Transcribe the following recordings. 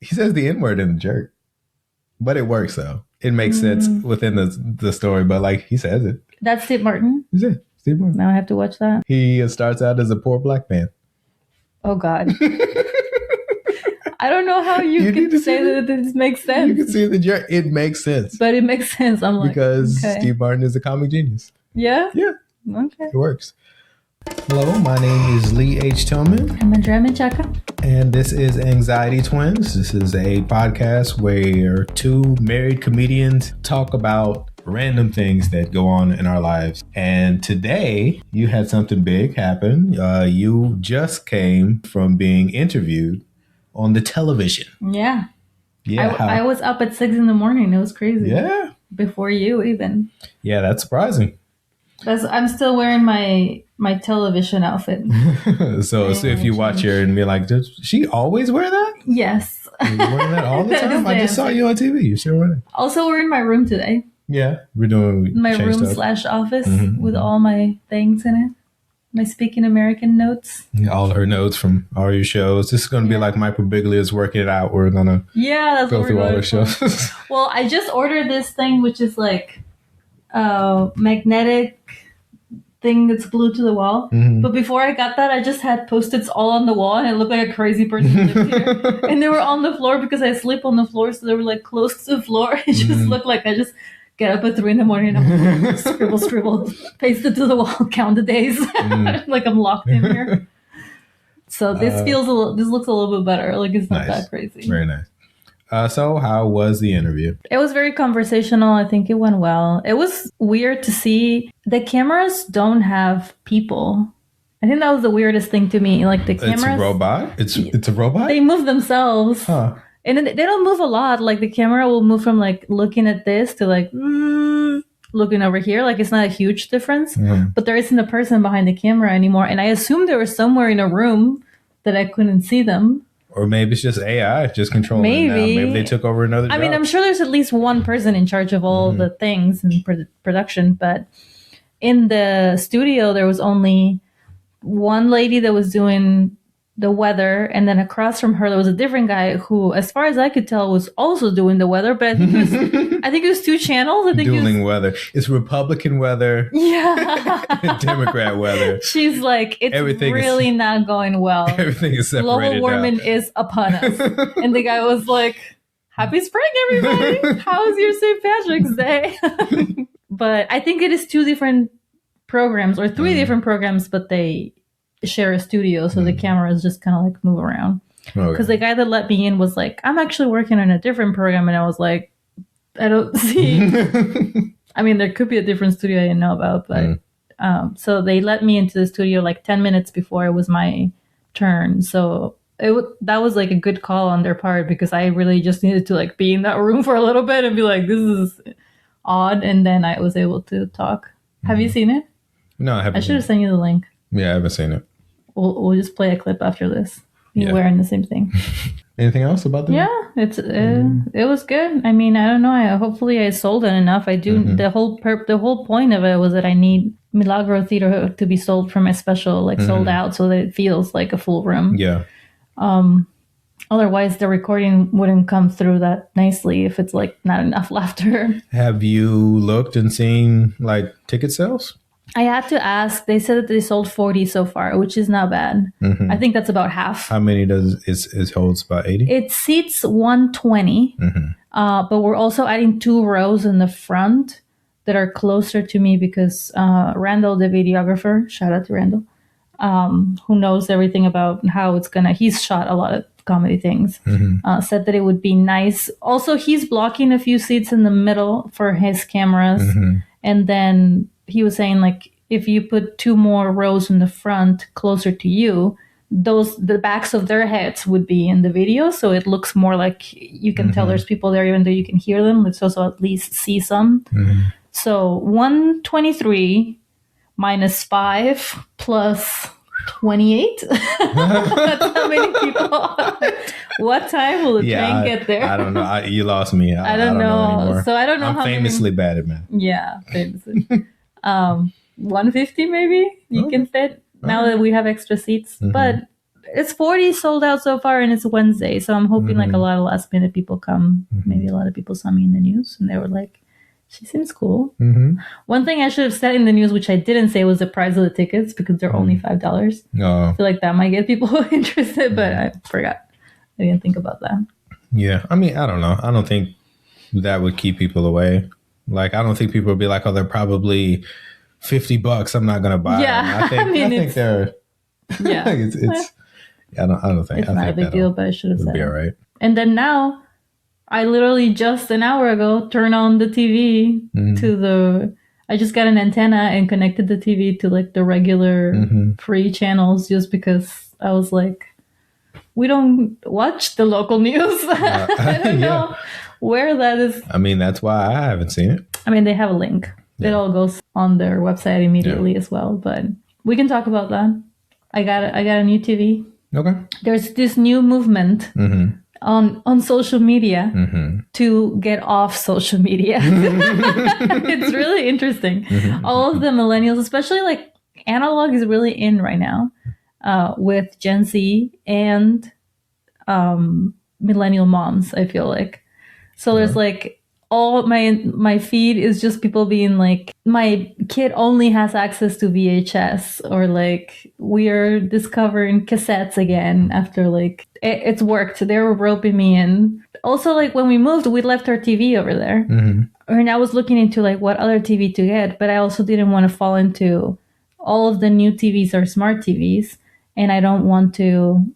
He says the N-word in The Jerk. But it works, though. It makes sense within the story, but like he says it. That's Steve Martin? Is it? Steve Martin. Now I have to watch that. He starts out as a poor black man. Oh, God. I don't know how you can say that this makes sense. You can see The Jerk. It makes sense. But it makes sense. I'm like, because Steve Martin is a comic genius. Yeah? Yeah. Okay. It works. Hello, my name is Lee H. Tillman. I'm Andrea Menchaca. And this is Anxiety Twins. This is a podcast where two married comedians talk about random things that go on in our lives. And today, you had something big happen. You just came from being interviewed on the television. Yeah. Yeah. I was up at 6 a.m. It was crazy. Yeah. Before you even. Yeah, that's surprising. I'm still wearing my television outfit. So if you watch her and be like, does she always wear that? Yes. You're wearing that all the time? I just saw you on TV. You're still wearing it. Also, we're in my room today. Yeah, we're doing my room / office with all my things in it. My Speaking American notes. Yeah, all her notes from all your shows. This is going to be like Mike Birbiglia's Working It Out. We're going to go through all her shows. Well, I just ordered this thing, which is like a magnetic thing that's glued to the wall. Mm-hmm. But before I got that, I just had Post-its all on the wall, and it looked like a crazy person lived here. And they were on the floor because I sleep on the floor, so they were like close to the floor. It just looked like I just get up at 3 a.m. and I'm scribble, paste it to the wall, count the days. Like I'm locked in here. So this this looks a little bit better. Like it's not that crazy. Very nice. So how was the interview? It was very conversational. I think it went well. It was weird to see the cameras don't have people. I think that was the weirdest thing to me. Like the cameras. It's a robot? It's a robot? They move themselves. Huh. And they don't move a lot. Like the camera will move from like looking at this to like looking over here. Like it's not a huge difference. But there isn't a person behind the camera anymore. And I assumed they were somewhere in a room that I couldn't see them. Or maybe it's just AI just controlling it now. Maybe they took over another job. I mean, I'm sure there's at least one person in charge of all the things in production. But in the studio, there was only one lady that was doing the weather. And then across from her, there was a different guy who, as far as I could tell, was also doing the weather. But I think it was 2 channels. I think dueling weather. It's Republican weather. Yeah. Democrat weather. She's like, it's really not going well. Everything is separated. Global warming is upon us. And the guy was like, happy spring, everybody. How was your St. Patrick's Day? But I think it is 2 different programs or 3 different programs, but they share a studio, so the cameras just kind of like move around. Because the guy that let me in was like, I'm actually working on a different program, and I was like, I don't see. I mean, there could be a different studio I didn't know about, but so they let me into the studio like 10 minutes before it was my turn. So that was like a good call on their part, because I really just needed to like be in that room for a little bit and be like, this is odd, and then I was able to talk. Have you seen it? No, I haven't. I should have sent you the link. Yeah, I haven't seen it. We'll just play a clip after this. You're wearing the same thing. Anything else about the it was good. I mean, I don't know. Hopefully I sold it enough. I do. The whole point of it was that I need Milagro Theater to be sold for my special, like sold out, so that it feels like a full room. Yeah. Otherwise, the recording wouldn't come through that nicely if it's like not enough laughter. Have you looked and seen like ticket sales? I had to ask. They said that they sold 40 so far, which is not bad. I think that's about half. How many does it holds? About 80? It seats 120, but we're also adding 2 rows in the front that are closer to me because Randall, the videographer, shout out to Randall, who knows everything about how it's gonna. He's shot a lot of comedy things. Said that it would be nice. Also, he's blocking a few seats in the middle for his cameras, and then he was saying, like, if you put 2 more rows in the front closer to you, the backs of their heads would be in the video, so it looks more like you can tell there's people there, even though you can hear them. Let's also at least see some. So 123 minus 5 plus 28. That's how many people. What time will the train get there? I don't know. You lost me. I don't know. So I don't know. I'm famously bad at math. Yeah, famously. 150 maybe you can fit now that we have extra seats. But it's 40 sold out so far, and it's Wednesday. So I'm hoping like a lot of last minute people come. Maybe a lot of people saw me in the news and they were like, she seems cool. One thing I should have said in the news, which I didn't say, was the price of the tickets because they're only $5. I feel like that might get people interested, but I forgot. I didn't think about that. Yeah. I mean, I don't know. I don't think that would keep people away. Like, I don't think people would be like, oh, they're probably $50. I'm not going to buy them. I think they're, yeah. I don't think it's not a big deal, but I should have said be it. all right. And then now, I literally just an hour ago turned on the TV to I just got an antenna and connected the TV to like the regular free channels just because I was like, we don't watch the local news. I don't know where that is. I mean, that's why I haven't seen it. I mean, they have a link. It all goes on their website immediately as well, but we can talk about that. I got a new TV. Okay. There's this new movement on social media to get off social media. It's really interesting. All of the millennials, especially like analog is really in right now with Gen Z and millennial moms, I feel like. So there's like all my feed is just people being like, my kid only has access to VHS, or like we're discovering cassettes again after like it's worked. They were roping me in. Also, like when we moved, we left our TV over there, and I was looking into like what other TV to get, but I also didn't want to fall into all of the new TVs are smart TVs, and I don't want to.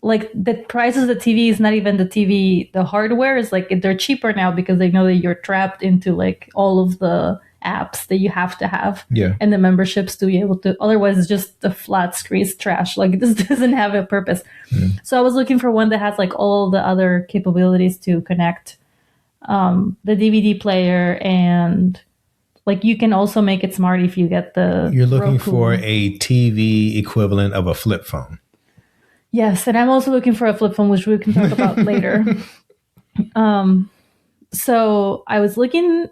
Like the prices of the TV is not even the TV, the hardware is like they're cheaper now because they know that you're trapped into like all of the apps that you have to have and the memberships to be able to. Otherwise, it's just a flat screen trash. Like this doesn't have a purpose. So I was looking for one that has like all the other capabilities to connect the DVD player, and like you can also make it smart if you get the. You're looking Roku. for a TV equivalent of a flip phone. Yes, and I'm also looking for a flip phone, which we can talk about later. So I was looking,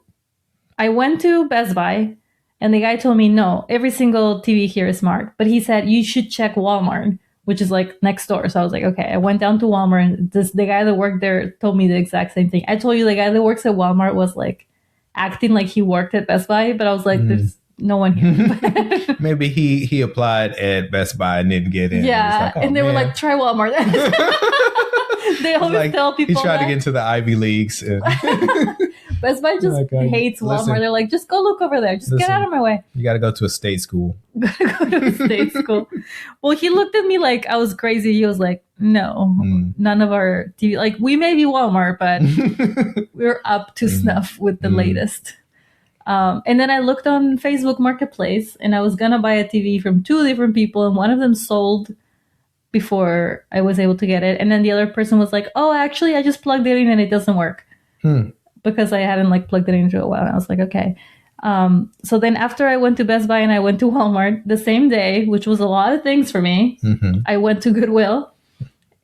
I went to Best Buy, and the guy told me, no, every single TV here is smart. But he said, you should check Walmart, which is like next door. So I was like, okay. I went down to Walmart, and the guy that worked there told me the exact same thing. I told you the guy that works at Walmart was like acting like he worked at Best Buy, but I was like, there's no one here. Maybe he applied at Best Buy and didn't get in. Yeah, and they were like, try Walmart. They always tell people he tried to get into the Ivy Leagues. And Best Buy just hates Walmart. They're like, just go look over there. Just get out of my way. You got to go to a state school. Go to a state school. Well, he looked at me like I was crazy. He was like, no, none of our TV. Like, we may be Walmart, but we're up to snuff with the latest. And then I looked on Facebook Marketplace, and I was going to buy a TV from 2 different people, and one of them sold before I was able to get it. And then the other person was like, oh, actually, I just plugged it in and it doesn't work because I hadn't like plugged it into a while. And I was like, okay. So then after I went to Best Buy and I went to Walmart the same day, which was a lot of things for me, I went to Goodwill.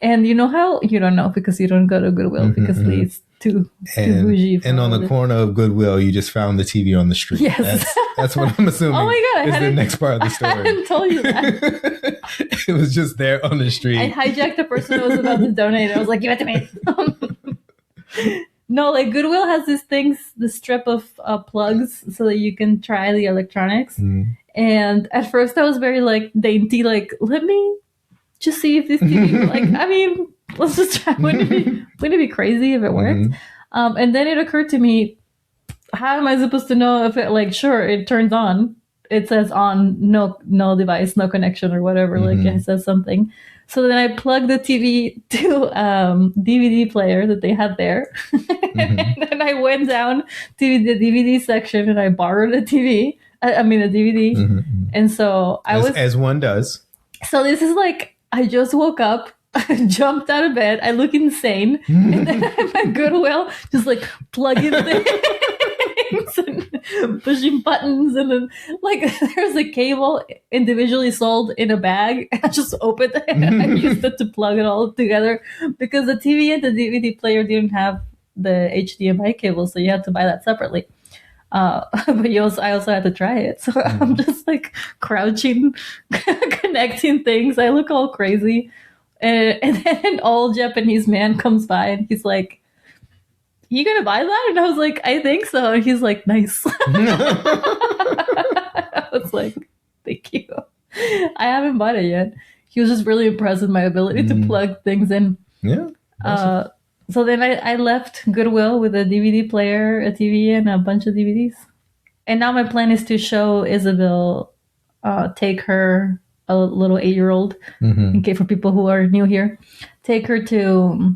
And you know how you don't know because you don't go to Goodwill because it's too bougie. And on the corner of Goodwill, you just found the TV on the street. Yes. That's what I'm assuming. Oh my God. Is the next part of the story. I hadn't told you that. It was just there on the street. I hijacked the person who was about to donate. I was like, give it to me. No, like Goodwill has these things, the strip of plugs so that you can try the electronics. And at first I was very like dainty, like, let me just see if this TV, like, I mean, let's just try. Wouldn't it be crazy if it worked? And then it occurred to me, how am I supposed to know if it, like, sure, it turns on. It says on, no device, no connection or whatever, like it says something. So then I plugged the TV to DVD player that they had there. And then I went down to the DVD section and I borrowed a TV. I mean, a DVD. And so as one does. So this is like, I just woke up, I jumped out of bed, I look insane, and then I'm at Goodwill, just like plugging things and pushing buttons, and then like there's a cable individually sold in a bag, and I just opened it and I used it to plug it all together because the TV and the DVD player didn't have the HDMI cable, so you had to buy that separately. But I also had to try it. So I'm just like crouching, connecting things. I look all crazy. And then an old Japanese man comes by and he's like, "You gonna buy that?" And I was like, "I think so." And he's like, "Nice." I was like, "Thank you." I haven't bought it yet. He was just really impressed with my ability to plug things in. Yeah. So then I left Goodwill with a DVD player, a TV, and a bunch of DVDs. And now my plan is to show Isabel, take her, a little 8-year-old, in case for people who are new here, take her to,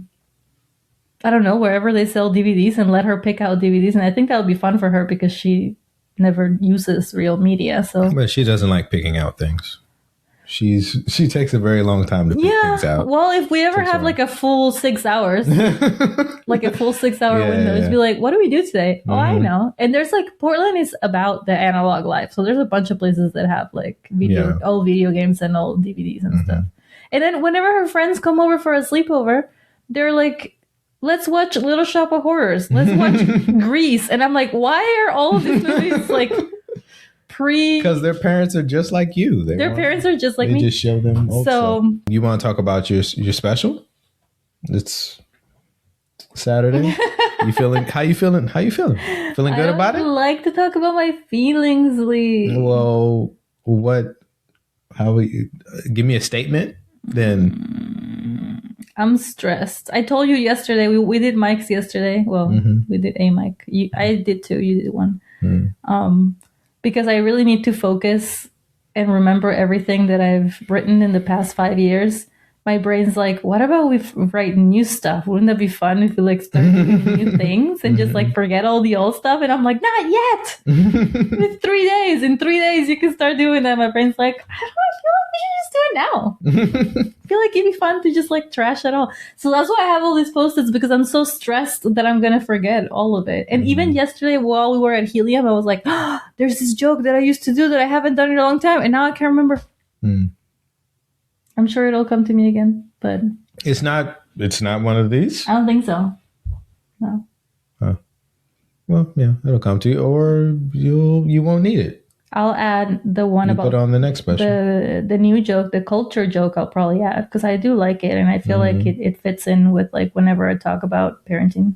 I don't know, wherever they sell DVDs and let her pick out DVDs. And I think that would be fun for her because she never uses real media. So, but she doesn't like picking out things. She takes a very long time to pick things out. Well, if we ever have like a full 6 hours, like a full 6-hour window, just be like, what do we do today? Oh, I know. And there's like, Portland is about the analog life. So there's a bunch of places that have like old video games and old DVDs and stuff. And then whenever her friends come over for a sleepover, they're like, let's watch Little Shop of Horrors. Let's watch Grease. And I'm like, why are all of these movies like because their parents are just like you. Their parents are just like me. They just show them old stuff. You want to talk about your special? It's Saturday. You feeling? How you feeling? Feeling good about it? I like to talk about my feelings, Lee. Well, what? How? Give me a statement, then. I'm stressed. I told you yesterday. We did mics yesterday. Well, we did a mic. I did two. You did one. Because I really need to focus and remember everything that I've written in the past 5 years. My brain's like, what about we write new stuff? Wouldn't that be fun if we like start doing new things and just like forget all the old stuff? And I'm like, not yet. It's 3 days. In 3 days, you can start doing that. My brain's like, I don't feel like we should just do it now. I feel like it'd be fun to just like trash it all. So that's why I have all these post-its, because I'm so stressed that I'm going to forget all of it. And even yesterday while we were at Helium, I was like, there's this joke that I used to do that I haven't done in a long time. And now I can't remember. I'm sure it'll come to me again, but it's not one of these. I don't think so. No. Huh. Well, yeah, it'll come to you, or you won't need it. I'll add the one about put on the next special. The new joke, the culture joke. I'll probably add because I do like it, and I feel like it fits in with like whenever I talk about parenting.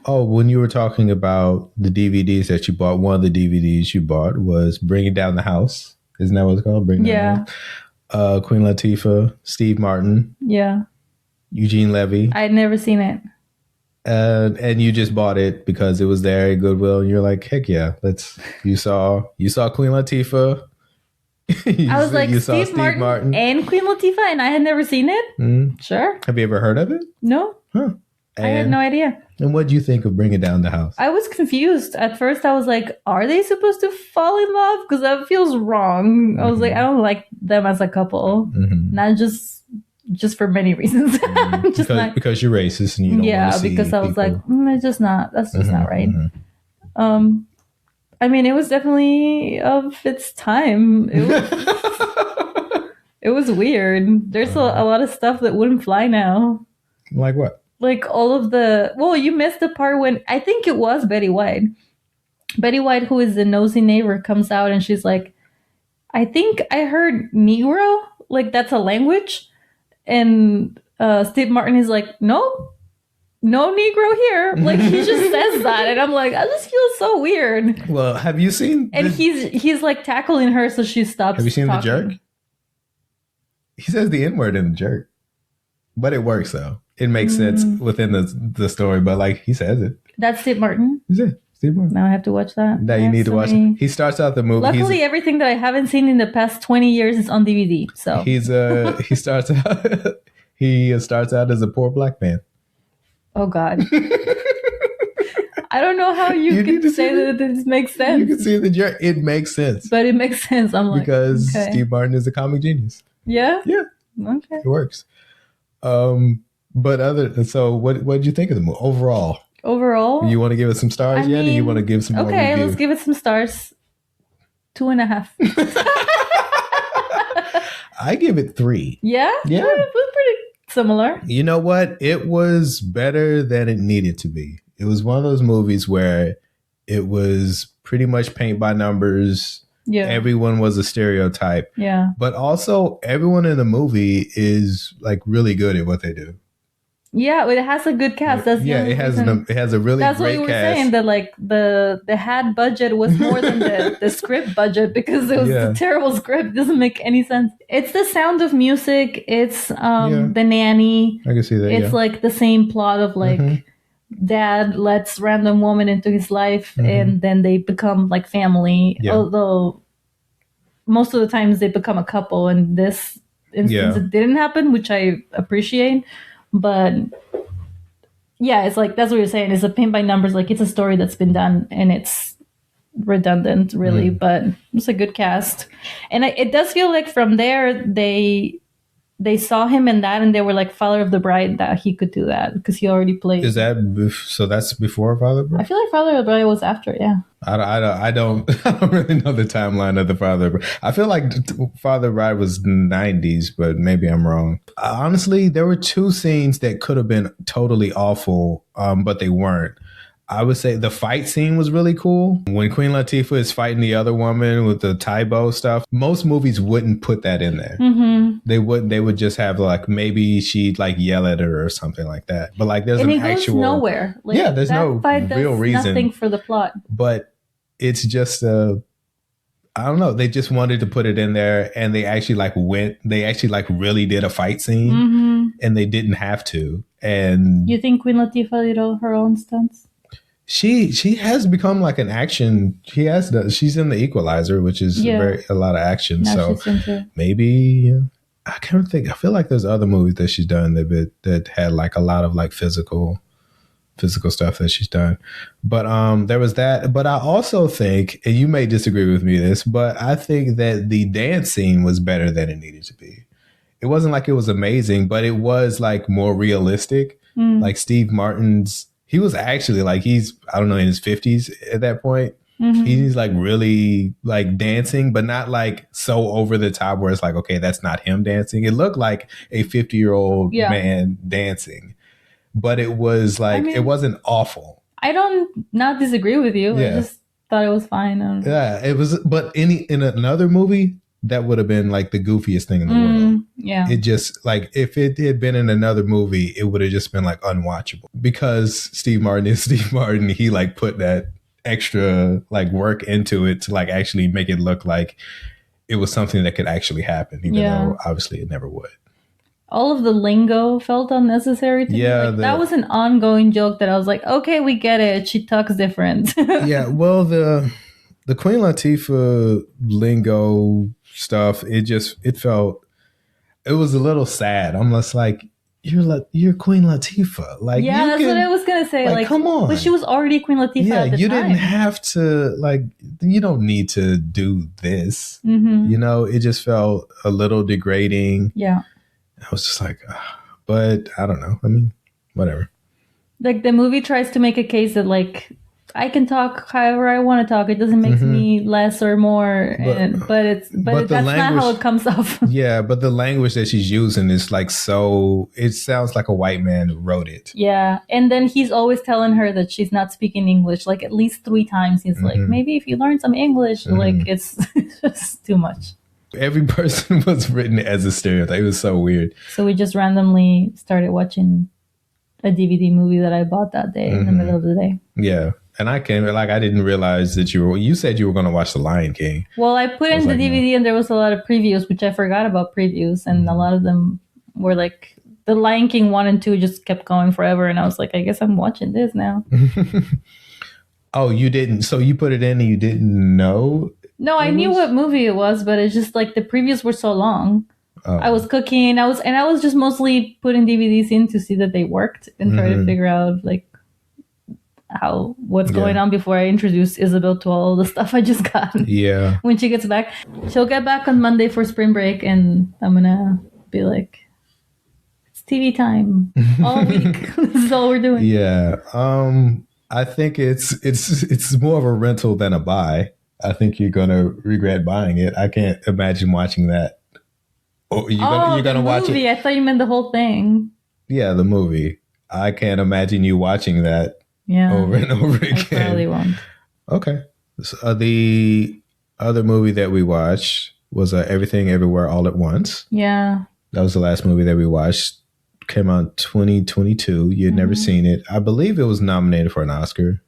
Oh, when you were talking about the DVDs that you bought, one of the DVDs you bought was "Bringing Down the House." Isn't that what it's called? Bringing Down the House. Queen Latifah, Steve Martin, Eugene Levy. I'd never seen it, and you just bought it because it was there at Goodwill, and you're like, heck yeah, let's. You saw Queen Latifah. I was like, Steve Martin and Queen Latifah, and I had never seen it. Sure. Have you ever heard of it? No. Huh. I had no idea. And what do you think of Bringing Down the House? I was confused. At first, I was like, are they supposed to fall in love? Because that feels wrong. I was like, I don't like them as a couple. Not just for many reasons. Because you're racist and you don't want to see because I was people. like, it's just not. That's just not right. I mean, it was definitely of its time. It was weird. There's a lot of stuff that wouldn't fly now. Like what? Like all of you missed the part when I think it was Betty White. Betty White, who is the nosy neighbor, comes out and she's like, I think I heard Negro, like that's a language. And Steve Martin is like, no Negro here. Like he just says that. And I'm like, I just feel so weird. Well, have you seen? And he's like tackling her so she stops. Have you seen talking. The Jerk? He says the N-word in The Jerk. But it works though. It makes sense within the story, but like he says it. That's Steve Martin? Is it? Steve Martin. Now I have to watch that. Now you need to watch it. He starts out the movie. Luckily, everything that I haven't seen in the past 20 years is on DVD. So he starts out as a poor black man. Oh God. I don't know how you can say that this makes sense. You can see The Jerk. It makes sense. But it makes sense. I'm like, because Steve Martin is a comic genius. Yeah? Yeah. Okay. It works. But what did you think of the movie overall? Overall, you want to give it some stars yet, or you want to give some more Okay, review? let's give it some stars. 2.5. I give it 3. Yeah, yeah, it was pretty similar. You know what? It was better than it needed to be. It was one of those movies where It was pretty much paint by numbers. Yeah. Everyone was a stereotype. Yeah. But also everyone in the movie is like really good at what they do. Yeah, it has a good cast. That's it has a really that's great what you were cast. saying, that like the had budget was more than the script budget, because it was a terrible script. It doesn't make any sense. It's The Sound of Music. It's The Nanny. I can see that. It's like the same plot of like dad lets random woman into his life and then they become like family. Yeah. Although most of the times they become a couple. In this instance, it didn't happen, which I appreciate. But yeah, it's like, that's what you're saying. It's a paint by numbers. Like, it's a story that's been done and it's redundant, really. But it's a good cast, and it does feel like from there they saw him in that and they were like, Father of the Bride, that he could do that because he already played. Is that so? That's before Father of the Bride? I feel like Father of the Bride was after. Yeah. I don't really know the timeline of the Father of the Bride. I feel like Father of the Bride was 90s, but maybe I'm wrong. Honestly, there were two scenes that could have been totally awful, but they weren't. I would say the fight scene was really cool. When Queen Latifah is fighting the other woman with the Taibo stuff, most movies wouldn't put that in there. They would just have like, maybe she'd like yell at her or something like that. But like there's an actual... goes nowhere. Like, there's no real reason. Nothing for the plot. But it's just I don't know. They just wanted to put it in there, and they actually really did a fight scene, and they didn't have to. And you think Queen Latifah did all her own stunts? She has become like an action. She's in The Equalizer, which is a lot of action. Now so maybe I can't think. I feel like there's other movies that she's done that had like a lot of like physical stuff that she's done. But there was that. But I also think, and you may disagree with me this, but I think that the dance scene was better than it needed to be. It wasn't like it was amazing, but it was like more realistic. Like Steve Martin's. He was actually like, he's, I don't know, in his 50s at that point. He's like really like dancing, but not like so over the top where it's like, okay, that's not him dancing. It looked like a 50-year-old man dancing, but it was like, it wasn't awful. I don't not disagree with you. I just thought it was fine. Yeah, it was, but in another movie, that would have been like the goofiest thing in the world. Yeah. It just like, if it had been in another movie, it would have just been like unwatchable, because Steve Martin is Steve Martin. He like put that extra like work into it to like actually make it look like it was something that could actually happen, even though obviously it never would. All of the lingo felt unnecessary to me. Like, that was an ongoing joke that I was like, okay, we get it. She talks different. Yeah, well, the Queen Latifah lingo stuff, it felt, it was a little sad. I'm just like, you're Queen Latifah. Like, that's what I was gonna say. Like, come on. But she was already Queen Latifah at the you time. didn't have to, like, you don't need to do this. It just felt a little degrading. Yeah. I was just like, but I don't know. I mean, whatever. Like, the movie tries to make a case that like, I can talk however I want to talk. It doesn't make me less or more, but that's not how it comes off. Yeah, but the language that she's using is like, so it sounds like a white man wrote it. Yeah, and then he's always telling her that she's not speaking English. Like, at least 3 times, he's like, maybe if you learn some English, like it's just too much. Every person was written as a stereotype. It was so weird. So we just randomly started watching a DVD movie that I bought that day in the middle of the day. Yeah. And I didn't realize that you said you were going to watch The Lion King. Well, I put in the DVD and there was a lot of previews, which I forgot about previews. And a lot of them were like, The Lion King 1 and 2 just kept going forever. And I was like, I guess I'm watching this now. Oh, you didn't. So you put it in and you didn't know? No, I knew what movie it was, but it's just like the previews were so long. Oh. I was cooking. I was just mostly putting DVDs in to see that they worked and try to figure out like what's going on before I introduce Isabel to all the stuff I just got. Yeah. When she gets back, she'll get back on Monday for spring break, and I'm gonna be like, it's TV time all week. This is all we're doing. Yeah. I think it's more of a rental than a buy. I think you're gonna regret buying it. I can't imagine watching that. Oh, you're gonna watch it? I thought you meant the whole thing. Yeah, the movie. I can't imagine you watching that over and over again. I probably won't. Okay. So, the other movie that we watched was Everything Everywhere All at Once. Yeah. That was the last movie that we watched. Came out 2022. You had never seen it. I believe it was nominated for an Oscar.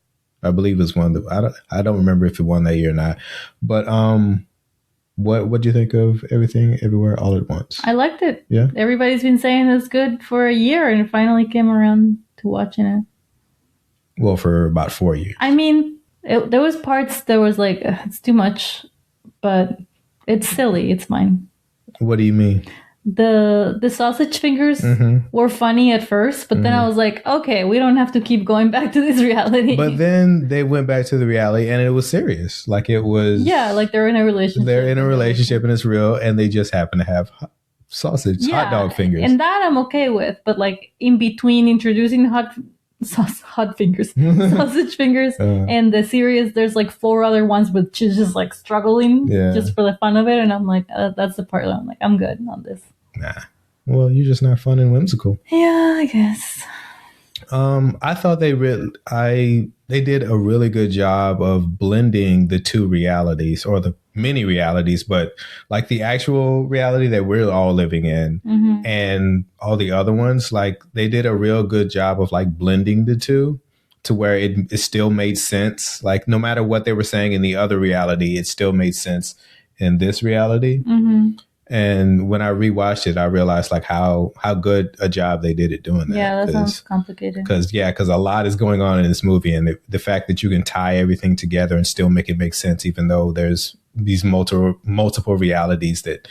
I believe it was one that I don't remember if it won that year or not. But what do you think of Everything Everywhere All at Once? I liked it. Yeah. Everybody's been saying it's good for a year, and it finally came around to watching it. Well, for about 4 years. I mean, there was parts that was like, it's too much, but it's silly. It's mine. What do you mean? The sausage fingers were funny at first, but then I was like, okay, we don't have to keep going back to this reality. But then they went back to the reality and it was serious. Like it was... Yeah, like they're in a relationship. They're in a relationship and it's real and they just happen to have sausage, hot dog fingers. And that I'm okay with. But like in between introducing sausage fingers and the series, there's like 4 other ones but she's just like struggling just for the fun of it, and I'm like, that's the part that I'm like, I'm good on this. Nah, well, you're just not fun and whimsical. Yeah, I guess. I thought they did a really good job of blending the two realities, or the many realities, but like the actual reality that we're all living in and all the other ones. Like they did a real good job of like blending the two to where it still made sense. Like no matter what they were saying in the other reality, it still made sense in this reality. And when I rewatched it, I realized like how good a job they did at doing that. Yeah, that sounds complicated. Because a lot is going on in this movie, and the fact that you can tie everything together and still make it make sense, even though there's these multiple realities that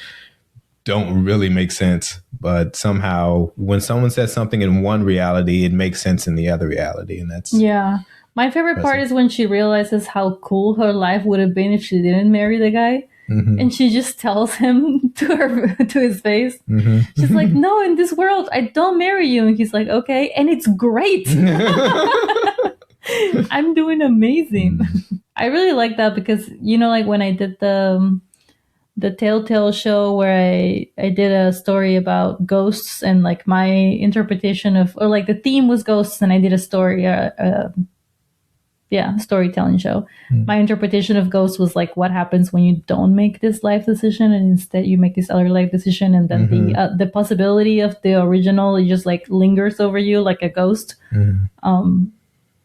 don't really make sense. But somehow, when someone says something in one reality, it makes sense in the other reality, and that's My favorite part is when she realizes how cool her life would have been if she didn't marry the guy. And she just tells him to his face. She's like, no, in this world, I don't marry you. And he's like, okay. And it's great. I'm doing amazing. I really like that because, you know, like when I did the Telltale show where I did a story about ghosts and like my interpretation of, or like the theme was ghosts, and I did a story, storytelling show. My interpretation of ghosts was like what happens when you don't make this life decision and instead you make this other life decision, and then the possibility of the original, it just like lingers over you like a ghost.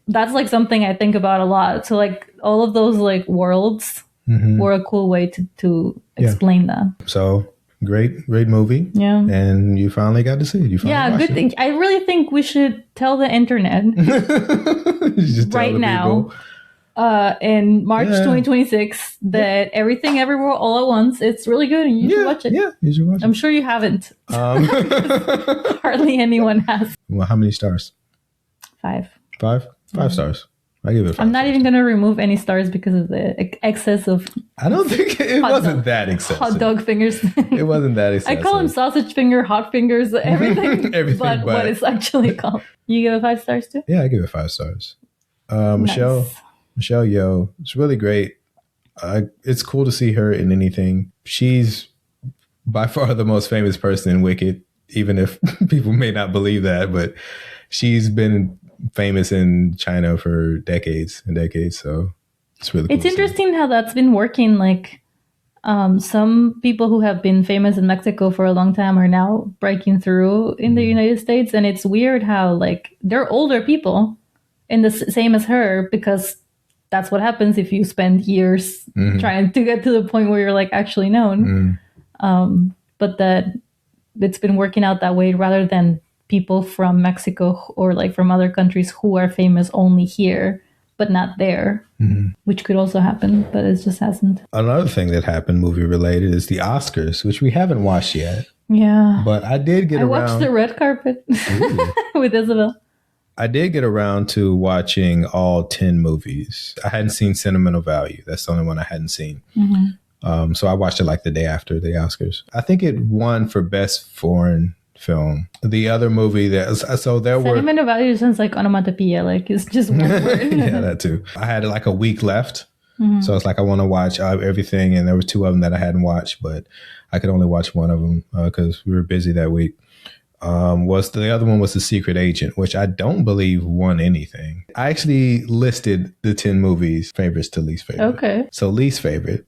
That's like something I think about a lot. So like all of those like worlds were a cool way to explain that. So great movie. Yeah. And you finally got to see it. Good thing. I really think we should tell the internet right now, in March 2026, that Everything Everywhere All at Once, it's really good and you should watch it. Yeah, you should watch it. I'm sure you haven't. Hardly anyone has. Well, how many stars? 5. 5? 5 stars. I give it 5. I'm not even going to remove any stars because of the excess of... I don't think it wasn't that excessive. Hot dog fingers. It wasn't that excessive. I call them sausage finger, hot fingers, everything. Everything but what it's actually called. You give it 5 stars too? Yeah, I give it 5 stars. Michelle Yeoh, it's really great. It's cool to see her in anything. She's by far the most famous person in Wicked, even if people may not believe that, but she's been famous in China for decades and decades, so it's really cool. It's interesting how that's been working. Like some people who have been famous in Mexico for a long time are now breaking through in the United States, and it's weird how like they're older people and the same as her, because that's what happens if you spend years trying to get to the point where you're like actually known. But that it's been working out that way rather than people from Mexico or like from other countries who are famous only here but not there, which could also happen, but it just hasn't. Another thing that happened movie related is the Oscars, which we haven't watched yet. Yeah. But I did get around. I watched the red carpet with Isabel. I did get around to watching all 10 movies. I hadn't seen Sentimental Value. That's the only one I hadn't seen. So I watched it like the day after the Oscars. I think it won for Best Foreign Film. The other movie Sentimental Value sounds like onomatopoeia, like it's just one word. Yeah, that too. I had like a week left, so it's like I want to watch everything, and there were 2 of them that I hadn't watched, but I could only watch one of them because we were busy that week. Was the other one was The Secret Agent, which I don't believe won anything. I actually listed the 10 movies, favorites to least favorite. Okay. So least favorite,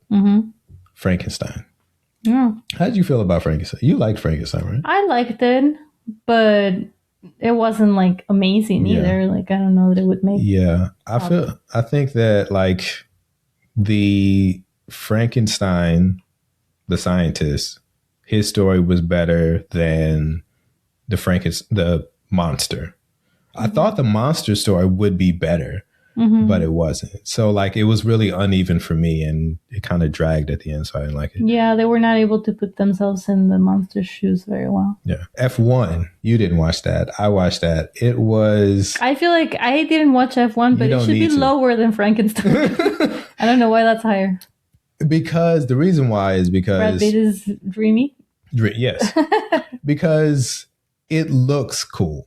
Frankenstein. Yeah. How did you feel about Frankenstein? You liked Frankenstein, right? I liked it, but it wasn't like amazing either. Like, I don't know that it would make. Yeah. I think that like the Frankenstein, the scientist, his story was better than the monster. I thought the monster story would be better, but it wasn't. So like it was really uneven for me, and it kind of dragged at the end, so I didn't like it. Yeah, they were not able to put themselves in the monster's shoes very well. Yeah. F1, you didn't watch that. I watched that. It was... I feel like I didn't watch F1, but it should be lower than Frankenstein. I don't know why that's higher. Because the reason why is because... Brad Pitt is dreamy? Yes. Because it looks cool.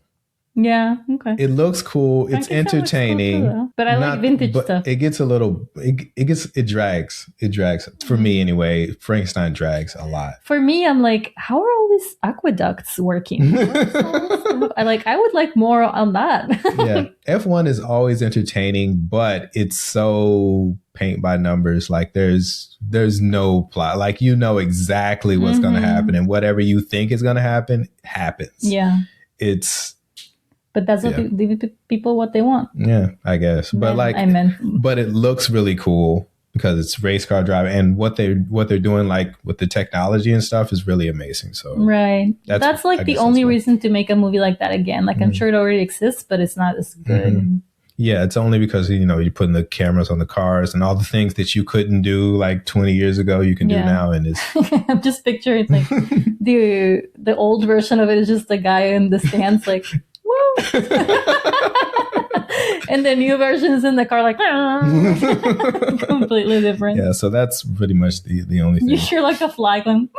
Yeah, okay. It looks cool. It's entertaining. Looks cool too, but I like vintage stuff. It gets a little, it drags. It drags. For me anyway, Frankenstein drags a lot. For me, I'm like, how are all these aqueducts working? I would like more on that. Yeah. F1 is always entertaining, but it's so paint by numbers. Like there's no plot. Like you know exactly what's going to happen, and whatever you think is going to happen happens. Yeah. But that's what people what they want. Yeah, I guess. But but it looks really cool because it's race car driving, and what they're doing like with the technology and stuff is really amazing. So right, that's like the only reason to make a movie like that again. Like I'm sure it already exists, but it's not as good. Yeah, it's only because you're putting the cameras on the cars and all the things that you couldn't do like 20 years ago you can do now, and it's I'm just picturing like the old version of it is just the guy in the stands like woo. And the new version is in the car like completely different. Yeah, so that's pretty much the only thing. You sure like a fly going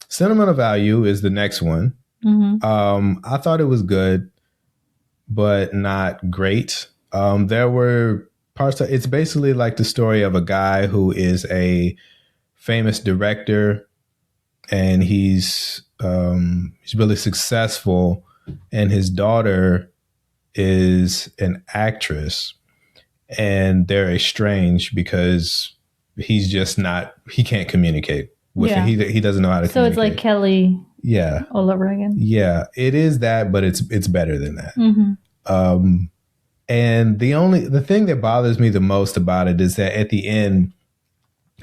Sentimental Value is the next one. I thought it was good, but not great. There were parts of it's basically like the story of a guy who is a famous director, and he's really successful, and his daughter is an actress, and they're estranged because he can't communicate with her. He doesn't know how to communicate. So it's like Kelly. Yeah. All over again. Yeah, it is that, but it's better than that. And the thing that bothers me the most about it is that at the end,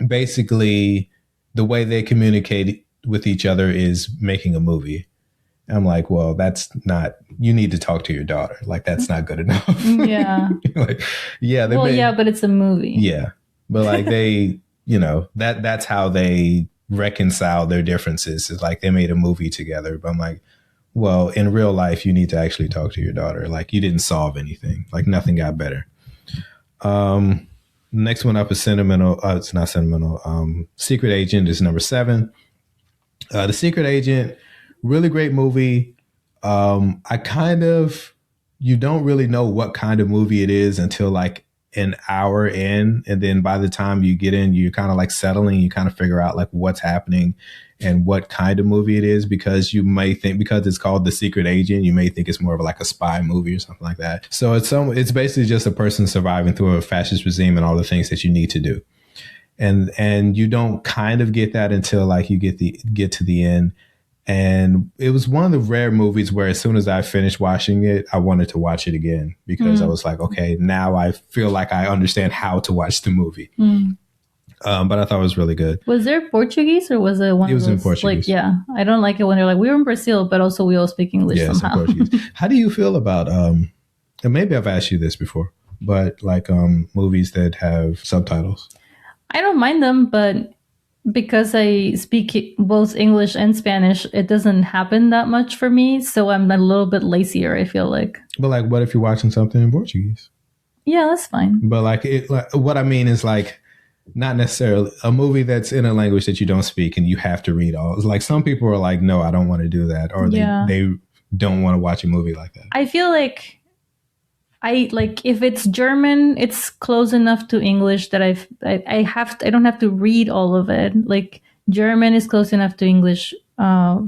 basically the way they communicate with each other is making a movie. I'm like, well, that's not, you need to talk to your daughter. Like, that's not good enough. Yeah. Like, yeah. But it's a movie. Yeah. But like they, that's how they reconcile their differences. Is like they made a movie together. But I'm like, well, in real life, you need to actually talk to your daughter. Like, you didn't solve anything. Like, nothing got better. Next one up is sentimental. It's not sentimental. Secret Agent is number 7. The Secret Agent, really great movie. You don't really know what kind of movie it is until like an hour in. And then by the time you get in, you're kind of like settling, you kind of figure out like what's happening and what kind of movie it is, because you may think, because it's called The Secret Agent, you may think it's more of like a spy movie or something like that. So it's basically just a person surviving through a fascist regime and all the things that you need to do. And you don't kind of get that until like you get to the end. And it was one of the rare movies where as soon as I finished watching it, I wanted to watch it again, because I was like, okay, now I feel like I understand how to watch the movie. But I thought it was really good. Was there Portuguese, or was it one? It was in Portuguese. Like, yeah, I don't like it when they're like, we were in Brazil, but also we all speak English somehow. It's in Portuguese. How do you feel about, and maybe I've asked you this before, but like movies that have subtitles? I don't mind them, but because I speak both English and Spanish, it doesn't happen that much for me. So I'm a little bit lazier, I feel like. But like, what if you're watching something in Portuguese? Yeah, that's fine. But like, what I mean is like, not necessarily a movie that's in a language that you don't speak and you have to read all. It's like some people are like, no, I don't want to do that. Or they don't want to watch a movie like that. I feel like if it's German, it's close enough to English that I don't have to read all of it. Like German is close enough to English.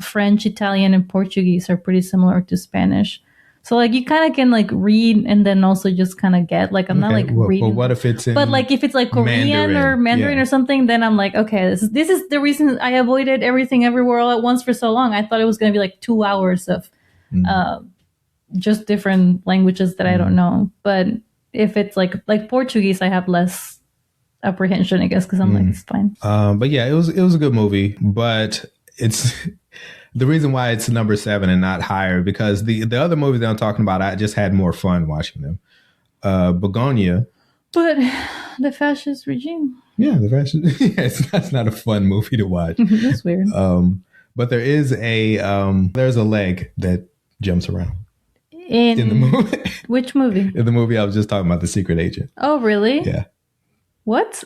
French, Italian, and Portuguese are pretty similar to Spanish. So like you kind of can like read and then also just kind of get like I'm not like reading. But what if it's in but like if it's like Korean or Mandarin or something, then I'm like, okay, this is the reason I avoided Everything Everywhere All at Once for so long. I thought it was going to be like 2 hours of just different languages that I don't know. But if it's like Portuguese, I have less apprehension, I guess, because I'm like, it's fine. But yeah, it was a good movie, but it's the reason why it's number 7 and not higher because the other movies that I'm talking about, I just had more fun watching them. Begonia. But the fascist regime. Yeah, the fascist. Yeah, that's not a fun movie to watch. That's weird. But there is there's a leg that jumps around in the movie. Which movie? In the movie I was just talking about, The Secret Agent. Oh, really? Yeah. What?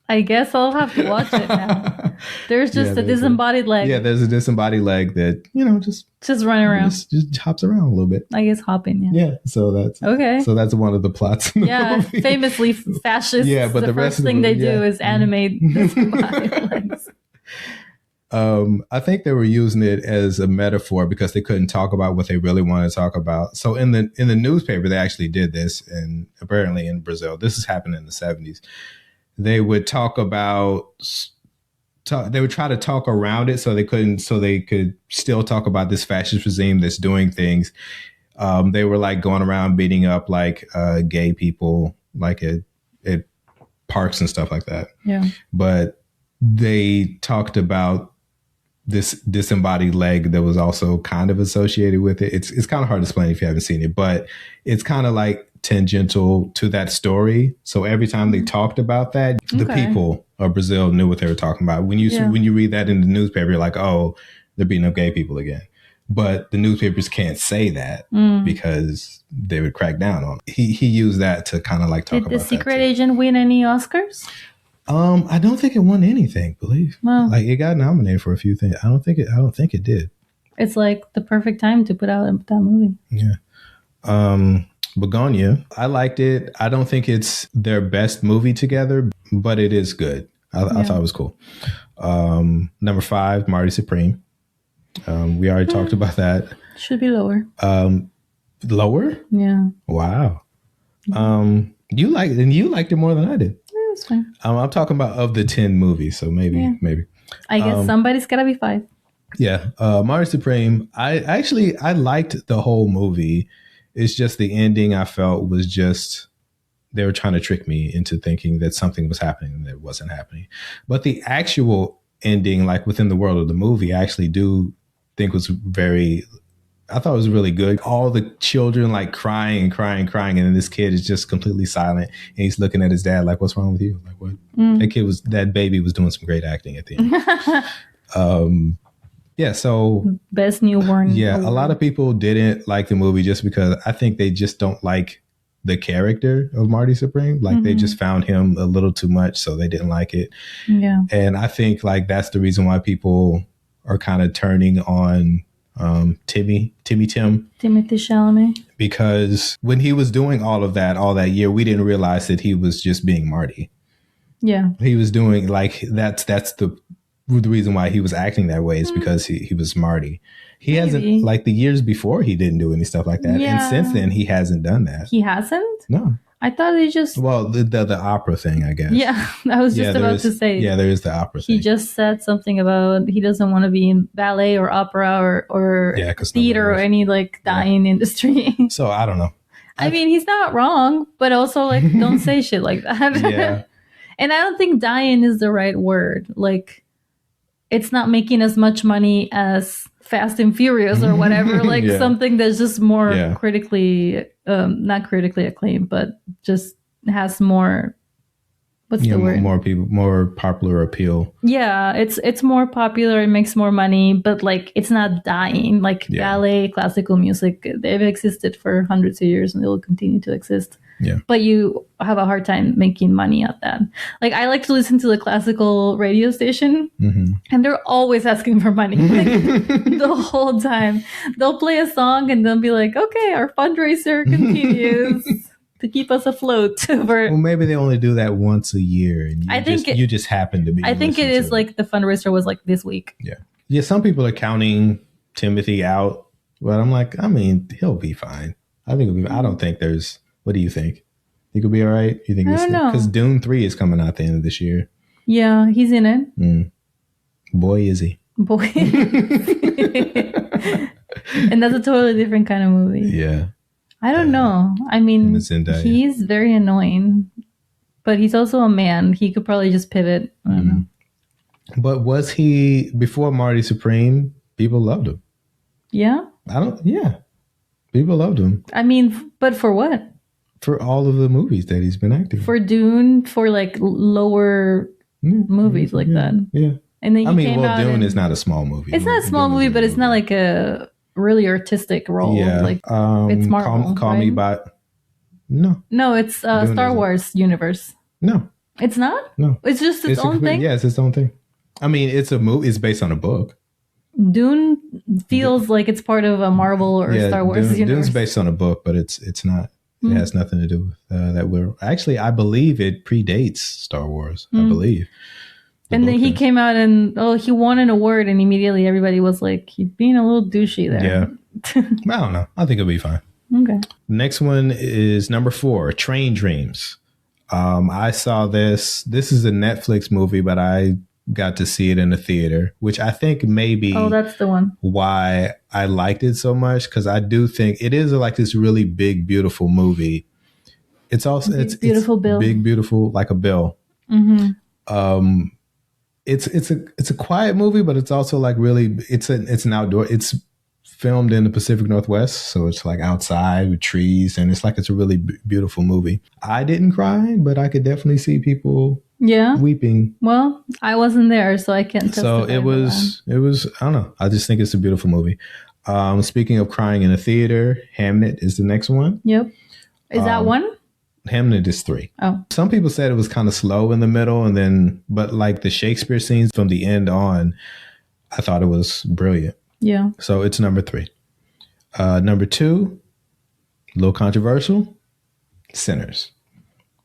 I guess I'll have to watch it now. There's just a disembodied leg. Yeah, there's a disembodied leg that, just running around. Just hops around a little bit. I guess hopping, yeah. Yeah, so that's okay. So that's one of the plots in the movie. Famously fascist. Yeah, but the first thing they do is animate disembodied legs. I think they were using it as a metaphor because they couldn't talk about what they really wanted to talk about. So in the newspaper, they actually did this, and apparently in Brazil, this has happened in the 70s. They would talk about, they would try to talk around it so they could still talk about this fascist regime that's doing things. They were like going around beating up like gay people, like at parks and stuff like that. Yeah. But they talked about this disembodied leg that was also kind of associated with it. It's kind of hard to explain if you haven't seen it, but it's kind of like tangential to that story. So every time they talked about that, the people of Brazil knew what they were talking about. When you read that in the newspaper, you're like, oh, they're beating up gay people again. But the newspapers can't say that because they would crack down on it. He used that to kind of like talk about that. Did The Secret Agent win any Oscars? I don't think it won anything, believe. Well, like it got nominated for a few things. I don't think it did. It's like the perfect time to put out that movie. Yeah. Begonia, I liked it. I don't think it's their best movie together, but it is good. I thought it was cool. Number 5, Marty Supreme. We already talked about that. Should be lower. Lower? Yeah. Wow. You liked it more than I did. It's fine. I'm talking about of the 10 movies, so maybe. I guess somebody's gotta be 5. Yeah, Marty Supreme. I liked the whole movie. It's just the ending I felt was just they were trying to trick me into thinking that something was happening that wasn't happening. But the actual ending, like within the world of the movie, I actually do think was I thought it was really good. All the children like crying, and then this kid is just completely silent and he's looking at his dad like, what's wrong with you? Like what? That baby was doing some great acting at the end. Yeah, so best newborn. Yeah, a lot of people didn't like the movie just because I think they just don't like the character of Marty Supreme. Like they just found him a little too much, so they didn't like it. Yeah. And I think like that's the reason why people are kind of turning on Timothy Chalamet, because when he was doing all that year, we didn't realize that he was just being Marty. Yeah, he was doing like that's the reason why he was acting that way is because he was Marty. He hasn't, like the years before, he didn't do any stuff like that, and since then he hasn't done that. He hasn't? No. I thought he just... Well, the opera thing, I guess. Yeah, I was just about to say. Yeah, there is the opera thing. He just said something about he doesn't want to be in ballet or opera or theater or any like dying industry. So I don't know. I mean, he's not wrong, but also like don't say shit like that. Yeah. And I don't think dying is the right word. Like, it's not making as much money as Fast and Furious or whatever. Like something that's just more critically, not critically acclaimed, but just has more. What's the word? More people, more popular appeal. Yeah, it's more popular. It makes more money, but like it's not dying. Like ballet, classical music, they've existed for hundreds of years and they will continue to exist. Yeah. But you have a hard time making money at that. Like I like to listen to the classical radio station and they're always asking for money. Like, the whole time. They'll play a song and they'll be like, okay, our fundraiser continues. to keep us afloat. Well, maybe they only do that once a year, and you just happen to be. I think it is like the fundraiser was like this week. Yeah. Some people are counting Timothy out, but I'm like, I mean, he'll be fine. I think I don't think there's. What do you think? Think it'll be all right? You think? I don't know. Because Dune 3 is coming out the end of this year. Yeah, he's in it. Boy, is he. Boy. And that's a totally different kind of movie. Yeah. I don't know. I mean, he's very annoying, but he's also a man. He could probably just pivot. I don't know. But was he, before Marty Supreme, people loved him. Yeah? People loved him. I mean, but for what? For all of the movies that he's been acting. For Dune, for like lower movies like that. Yeah. And then Dune is not a small movie. It's not a small movie, but it's not like a really artistic role. Yeah. Like it's Marvel. Call Me By. No. No, it's Star Wars universe. No. It's not? No. It's just its own thing? Yeah, it's its own thing. I mean, it's a movie. It's based on a book. Dune feels like it's part of a Marvel or Star Wars universe. Dune's based on a book, but it's not. It has nothing to do with that. Actually, I believe it predates Star Wars. I believe. And then he came out and he won an award, and immediately everybody was like, "He's being a little douchey there." Yeah. I don't know. I think it'll be fine. Okay. Next one is number 4, Train Dreams. I saw this. This is a Netflix movie, but I got to see it in the theater, which I think maybe that's the one why I liked it so much, because I do think it is like this really big, beautiful movie. It's also it's beautiful bill, big, beautiful, like a bill. It's a quiet movie, but it's also like really it's an outdoor. It's filmed in the Pacific Northwest, so it's like outside with trees, and it's a really beautiful movie. I didn't cry, but I could definitely see people weeping. Well, I wasn't there, so I can't testify. So it was I don't know. I just think it's a beautiful movie. Speaking of crying in a theater, Hamnet is the next one. Yep. Is that one? Hamnet is 3. Oh. Some people said it was kind of slow in the middle, but like the Shakespeare scenes from the end on, I thought it was brilliant. Yeah. So it's number 3. Number 2, a little controversial, Sinners.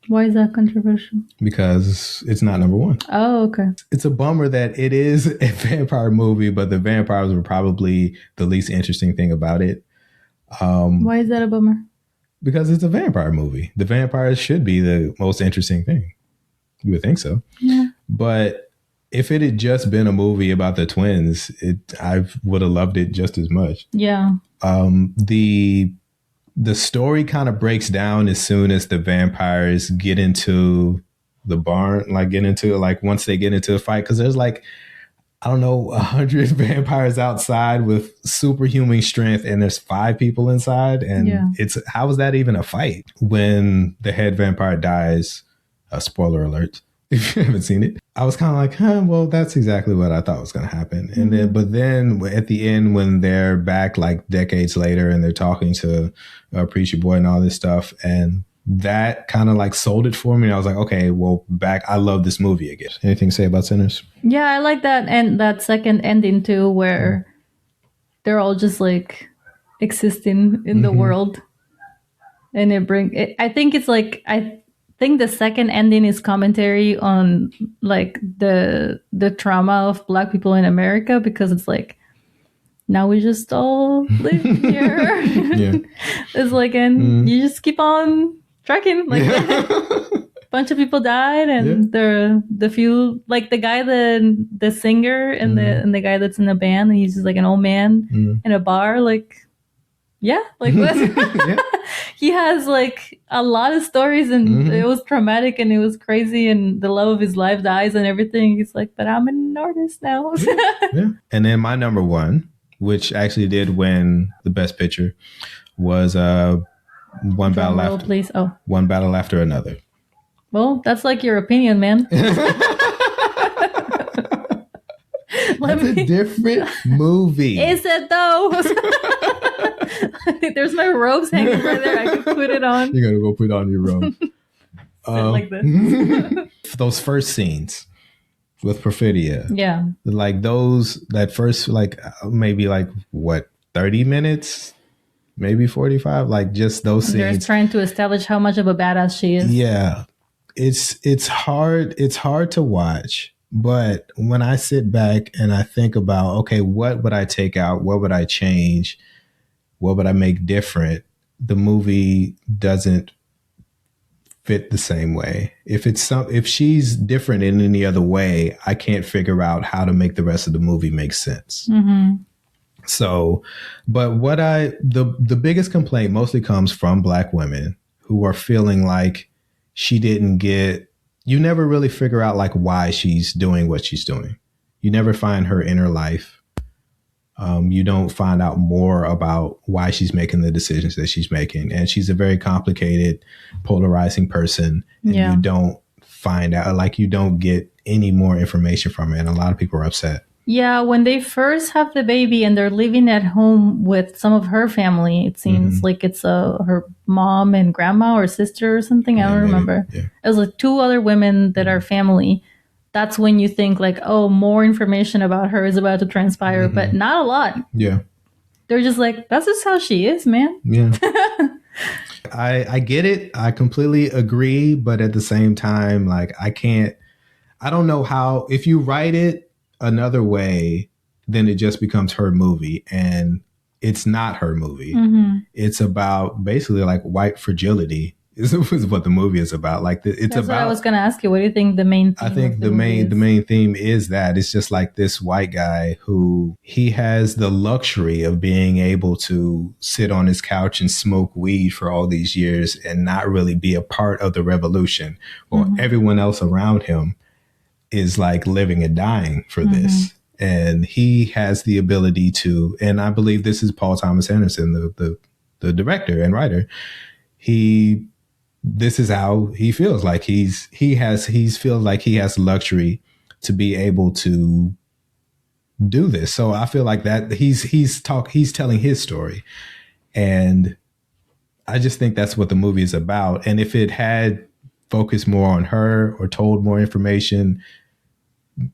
Why is that controversial? Because it's not number 1. Oh, okay. It's a bummer that it is a vampire movie, but the vampires were probably the least interesting thing about it. Why is that a bummer? Because it's a vampire movie. The vampires should be the most interesting thing. You would think so. Yeah. But if it had just been a movie about the twins, I would have loved it just as much. Yeah. The story kind of breaks down as soon as the vampires get into the barn, once they get into a fight, because there's 100 vampires outside with superhuman strength, and there's 5 people inside, and how is that even a fight when the head vampire dies? Spoiler alert if you haven't seen it. I was kind of like, well, that's exactly what I thought was going to happen. And then at the end, when they're back like decades later and they're talking to Preacher Boy and all this stuff, and that kind of like sold it for me. And I was like, okay, well, I love this movie again. Anything to say about Sinners? Yeah, I like that. And that second ending too, where they're all just like existing in the world. And I think it's like, I think the second ending is commentary on like the trauma of Black people in America, because it's like, now we just all live here. It's like, and you just keep on tracking, like a bunch of people died, and the few, like the guy, the singer and the guy that's in the band, and he's just like an old man in a bar, like he has like a lot of stories, and it was traumatic and it was crazy, and the love of his life dies and everything. He's like, but I'm an artist now. And then my number 1, which actually did win the Best Picture, was One Battle After Another. Well, that's like your opinion, man. That's a different movie. Is it though? There's my robes hanging right there. I can put it on. You're gonna go put on your robe. Like this. Those first scenes with Perfidia. Yeah. Like that first, like maybe like what, 30 minutes? maybe 45. Like just those They're scenes. trying to establish how much of a badass she is. Yeah. It's hard to watch. But when I sit back and I think about, okay, what would I take out? What would I change? What would I make different? The movie doesn't fit the same way. If she's different in any other way, I can't figure out how to make the rest of the movie make sense. Mm-hmm. So, but the biggest complaint mostly comes from Black women who are feeling like she didn't get, you never really figure out like why she's doing what she's doing. You never find her inner life. You don't find out more about why she's making the decisions that she's making. And she's a very complicated, polarizing person. And you don't find out, like you don't get any more information from her. And a lot of people are upset. Yeah, when they first have the baby and they're living at home with some of her family, it seems like it's her mom and grandma or sister or something. I don't remember. Yeah. It was like two other women that are family. That's when you think like, oh, more information about her is about to transpire, but not a lot. Yeah. They're just like, that's just how she is, man. Yeah. I get it. I completely agree. But at the same time, like I don't know how, if you write it another way, then it just becomes her movie, and it's not her movie. It's about basically like white fragility is what the movie is about. Like it's That's about. What I was going to ask you. What do you think the main theme? I think the main theme is that it's just like this white guy who he has the luxury of being able to sit on his couch and smoke weed for all these years and not really be a part of the revolution, while everyone else around him is like living and dying for this. And he has the ability to, and I believe this is Paul Thomas Anderson, the director and writer. This is how he feels like he feels like he has luxury to be able to do this. So I feel like that he's telling his story. And I just think that's what the movie is about. And if it had focused more on her or told more information,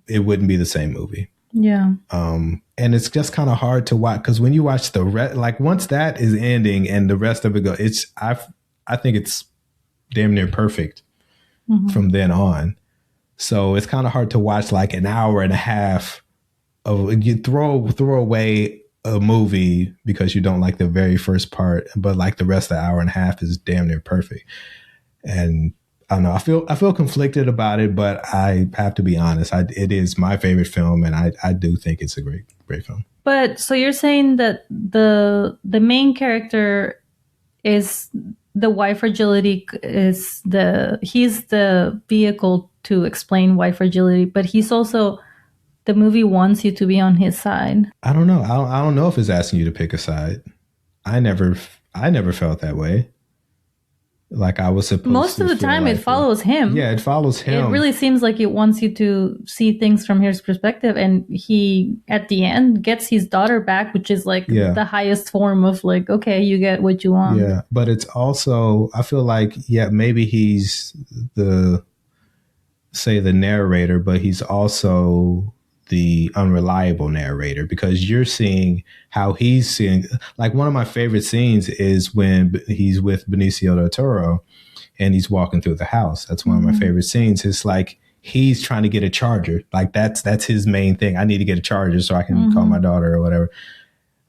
it wouldn't be the same movie. Yeah. And it's just kind of hard to watch, because when you watch the rest, like once that is ending and the rest of it I think it's damn near perfect from then on. So it's kind of hard to watch like an hour and a half of, you throw away a movie because you don't like the very first part, but like the rest of the hour and a half is damn near perfect. And I don't know. I feel conflicted about it, but I have to be honest. It is my favorite film, and I do think it's a great film. But so you're saying that the main character is the white fragility he's the vehicle to explain white fragility, but he's also, the movie wants you to be on his side. I don't know. I don't know if it's asking you to pick a side. I never felt that way. Like I was supposed to. Most of the time it follows him. Yeah, it follows him. It really seems like it wants you to see things from his perspective. And he, at the end, gets his daughter back, which is like the highest form of like, okay, you get what you want. Yeah, but it's also, I feel like, maybe he's the narrator, but he's also the unreliable narrator, because you're seeing how he's seeing. Like one of my favorite scenes is when he's with Benicio del Toro and he's walking through the house. That's one of my favorite scenes. It's like he's trying to get a charger. Like that's his main thing. I need to get a charger so I can call my daughter or whatever.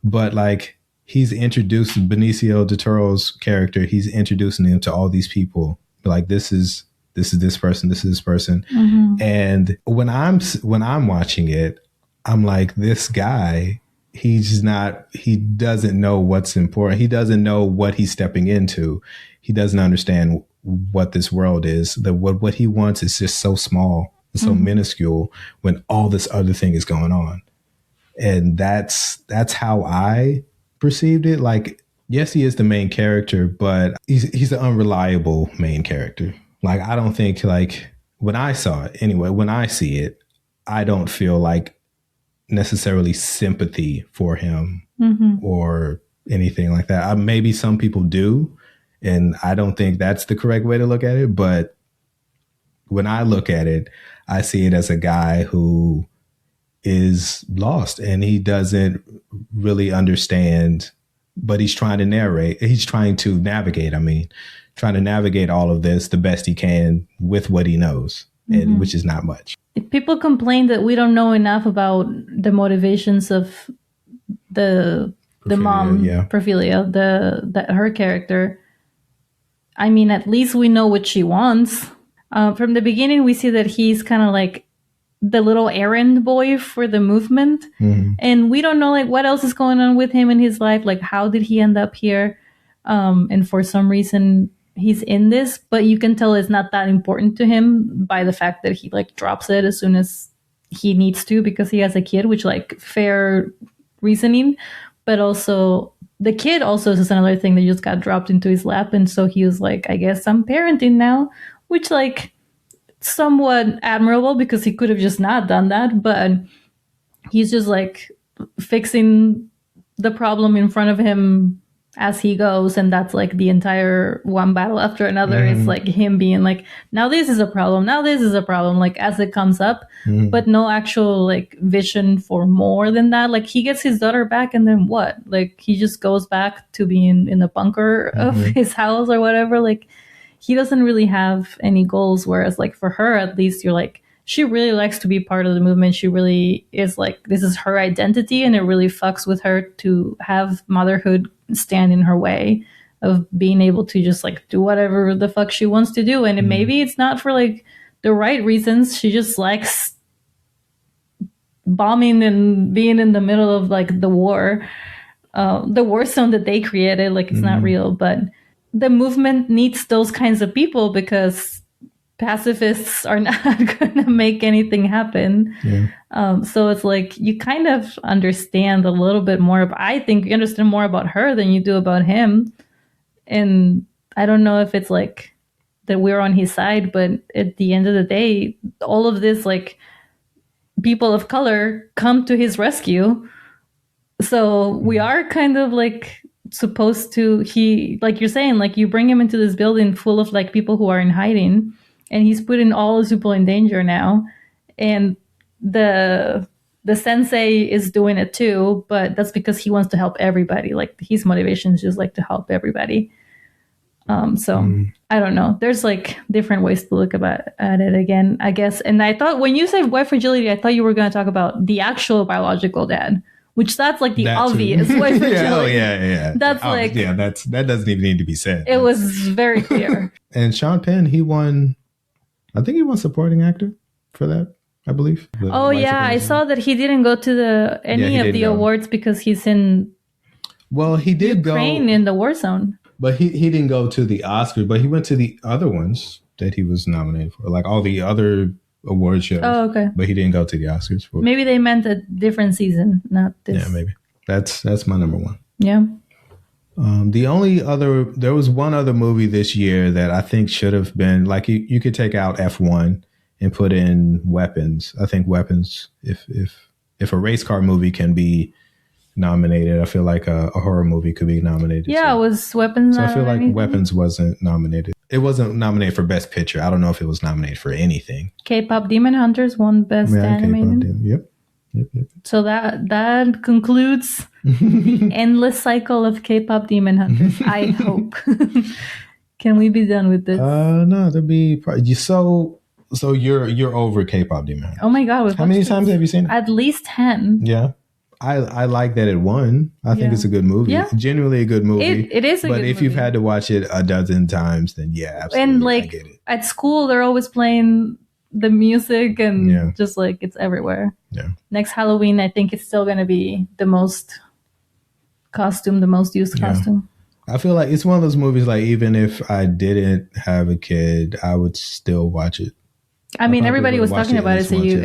But like he's introduced Benicio del Toro's character. He's introducing him to all these people. Like this is this person, this is this person. And when I'm watching it, I'm like, this guy, he doesn't know what's important. He doesn't know what he's stepping into. He doesn't understand what this world is. What he wants is just so small, so minuscule, when all this other thing is going on. And that's how I perceived it. Like, yes, he is the main character, but he's an unreliable main character. Like, I don't think, like, when I saw it, anyway, when I see it, I don't feel like necessarily sympathy for him or anything like that. Maybe some people do, and I don't think that's the correct way to look at it. But when I look at it, I see it as a guy who is lost, and he doesn't really understand but he's trying to navigate, trying to navigate all of this the best he can with what he knows, and which is not much. People complain that we don't know enough about the motivations of the mom, Perfilia, her character. I mean, at least we know what she wants. From the beginning, we see that he's kind of like the little errand boy for the movement. And we don't know like what else is going on with him in his life. Like, how did he end up here? And for some reason, he's in this, but you can tell it's not that important to him by the fact that he like drops it as soon as he needs to because he has a kid, which like fair reasoning. But also the kid also is another thing that just got dropped into his lap. And so he was like, I guess I'm parenting now, which like somewhat admirable because he could have just not done that. But he's just like fixing the problem in front of him as he goes. And that's like the entire one battle after another. It's like him being like, now this is a problem. Now this is a problem. Like as it comes up, but no actual like vision for more than that. Like he gets his daughter back and then what? Like he just goes back to being in the bunker of his house or whatever. Like he doesn't really have any goals. Whereas like for her, at least you're like, she really likes to be part of the movement. She really is like, this is her identity. And it really fucks with her to have motherhood stand in her way of being able to just like do whatever the fuck she wants to do. And maybe it's not for like the right reasons. She just likes bombing and being in the middle of like the war zone that they created. Like it's not real, but the movement needs those kinds of people because pacifists are not going to make anything happen. So it's like you kind of understand a little bit more. I think you understand more about her than you do about him. And I don't know if it's like that we're on his side, but at the end of the day, all of this like people of color come to his rescue. So we are kind of like supposed to, like you're saying, like you bring him into this building full of like people who are in hiding. And he's putting all the people in danger now. And the sensei is doing it too, but that's because he wants to help everybody. Like his motivation is just like to help everybody. I don't know. There's like different ways to look at it again, I guess. And I thought when you said white fragility, I thought you were going to talk about the actual biological dad, which that's like the obvious white fragility. That's like, that doesn't even need to be said. It was very clear. And Sean Penn, he won supporting actor for that, I believe. I saw that he didn't go to any of the awards because he's in he did Ukraine in the war zone. But he didn't go to the Oscars, but he went to the other ones that he was nominated for, like all the other award shows. Oh, okay. But he didn't go to the Oscars for. Maybe they meant a different season, not this. Yeah, maybe. That's my number one. Yeah. There was one other movie this year that I think should have been, like, you could take out F1 and put in Weapons. I think Weapons, if a race car movie can be nominated, I feel like a horror movie could be nominated. Yeah, it was Weapons. So I feel like Weapons wasn't nominated. It wasn't nominated for Best Picture. I don't know if it was nominated for anything. K-pop Demon Hunters won Best Animated. Yep. So that concludes the endless cycle of K-pop Demon Hunters. I hope. Can we be done with this? No, there'll be so you're over K-pop Demon Hunters. Oh my god! How many times have you seen it? At least 10. Yeah. I like that it won. I think it's a good movie. Yeah. Genuinely a good movie. It is a good movie. But if you've had to watch it a dozen times, then yeah, absolutely. And like I get it. At school, they're always playing the music and just like it's everywhere. Yeah. Next Halloween, I think it's still going to be the most used costume. I feel like it's one of those movies, like even if I didn't have a kid, I would still watch it. I mean, everybody was talking about it, so you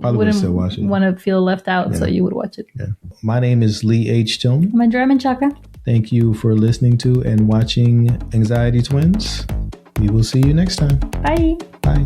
wouldn't want to feel left out, so you would watch it. Yeah. My name is Lee H. Tillman. I'm Andrea Menchaca. Thank you for listening to and watching Anxiety Twins. We will see you next time. Bye. Bye.